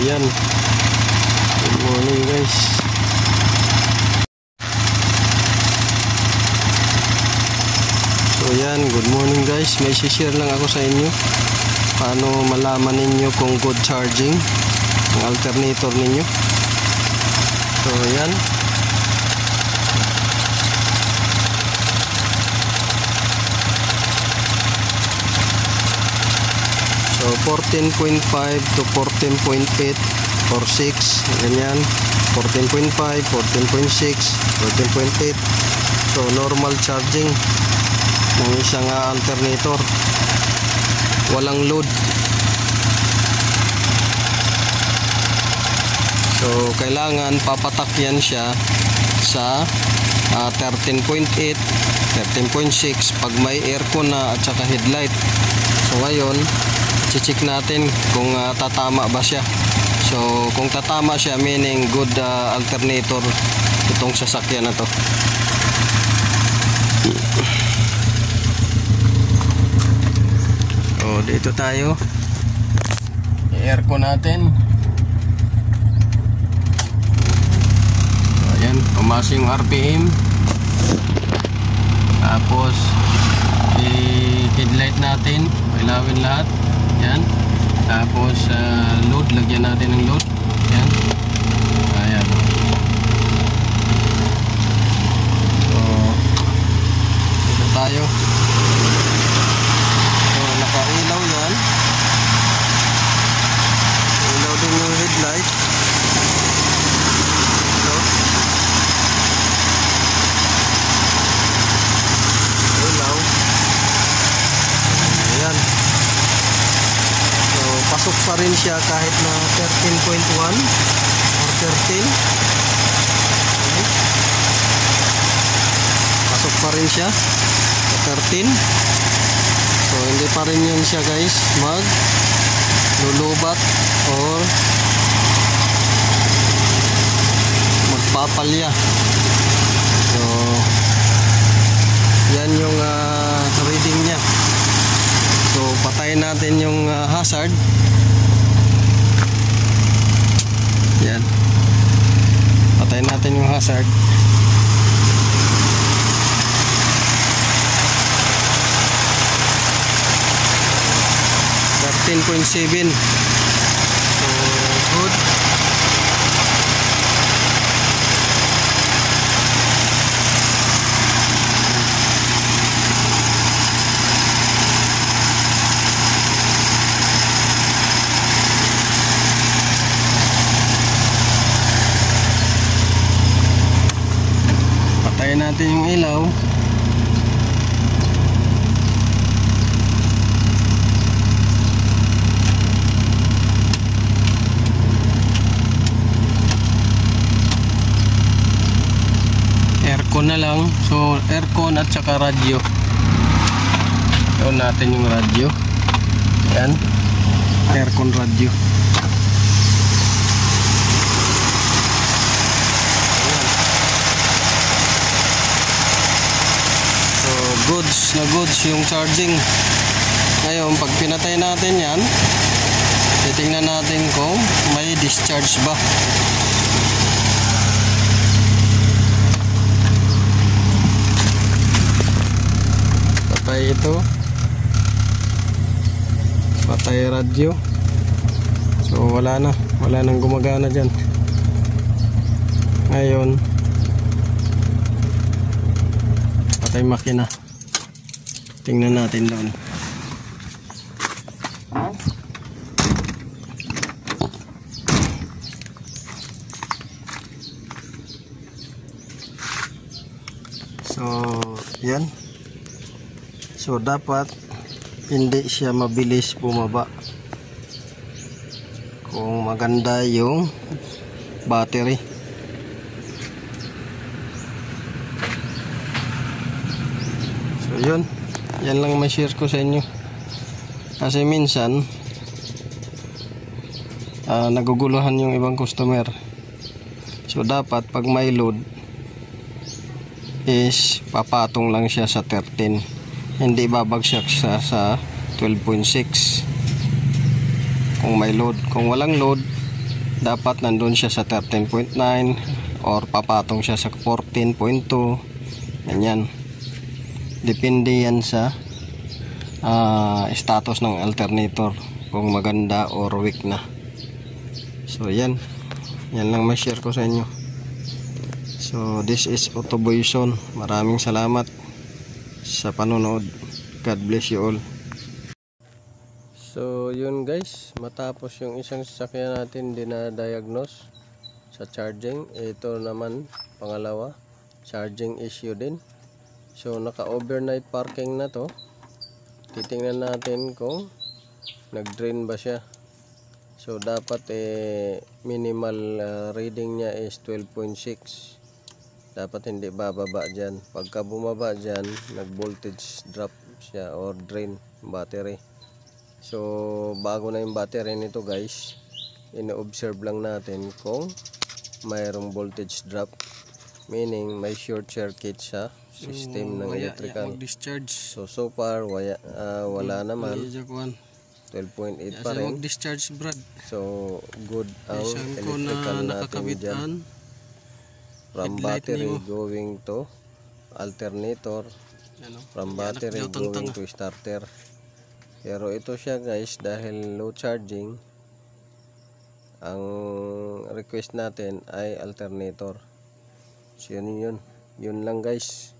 yan. Good morning guys. So yan, good morning guys. May share lang ako sa inyo paano malaman ninyo kung good charging ang alternator ninyo. So yan. So 14.5 to 14.8 or 6, ganyan. 14.5, 14.6, 14.8. So normal charging ng isang alternator, walang load. So kailangan papatak yan siya sa 13.8, 13.6 pag may aircon na at saka headlight. So ngayon check natin kung tatama ba siya. So kung tatama siya, meaning good alternator itong sasakyan na to. So dito tayo, i-aircon natin. So ayan, pumasok yung RPM. Tapos i-headlight natin, ilawin lahat. Yan. Tapos load, lagyan natin ng load. Yan. Ayan. So dito tayo. So nakailaw yan. Ilaw din yung headlight. So ilaw. Ayan. Pasok pa rin siya kahit na 13.1 or 13. Okay. Pasok pa rin siya sa 13. So hindi pa rin yun siya guys lulubat or magpapalya. So yan yung reading niya. So patayin natin yung hazard. Yan. Patayin natin yung hazard. .7. So good. Patayin natin yung ilaw. Aircon na lang. So aircon at saka radyo. Ito natin yung radyo. Yan. Aircon, radyo. Goods na goods yung charging. Ngayon pag pinatay natin yan, titingnan natin kung may discharge ba. Patay ito, patay radyo. So wala nang gumagana dyan. Ngayon patay makina. Tingnan natin doon. So, yan. So, dapat hindi siya mabilis bumaba. Kung maganda yung battery. So, yun. Yan lang may share ko sa inyo. Kasi minsan naguguluhan yung ibang customer. So dapat pag may load is papatong lang siya sa 13. Hindi babagsak siya sa 12.6 kung may load. Kung walang load, dapat nandun siya sa 13.9 or papatong siya sa 14.2. Ganyan. Depende yan sa status ng alternator, kung maganda or weak na. So yan lang ma-share ko sa inyo. So this is Autoboyson. Maraming salamat sa panonood. God bless you all. So yun guys, matapos yung isang sasakyan natin dinadiagnose sa charging, ito naman pangalawa, charging issue din. So naka overnight parking na to. Titingnan natin kung nag-drain ba siya. So dapat minimal reading niya is 12.6. Dapat hindi bababa dyan. Pagka bumaba dyan, nag voltage drop siya or drain battery. So bago na yung battery nito guys, ino-observe lang natin kung mayroong voltage drop, meaning may short circuit sa system ng electrical. So far wala naman, 12.8 pa rin. So good ang electrical natin dyan. From battery going to alternator, from battery going to starter. Pero ito siya guys, dahil low charging, ang request natin ay alternator. So yun lang guys.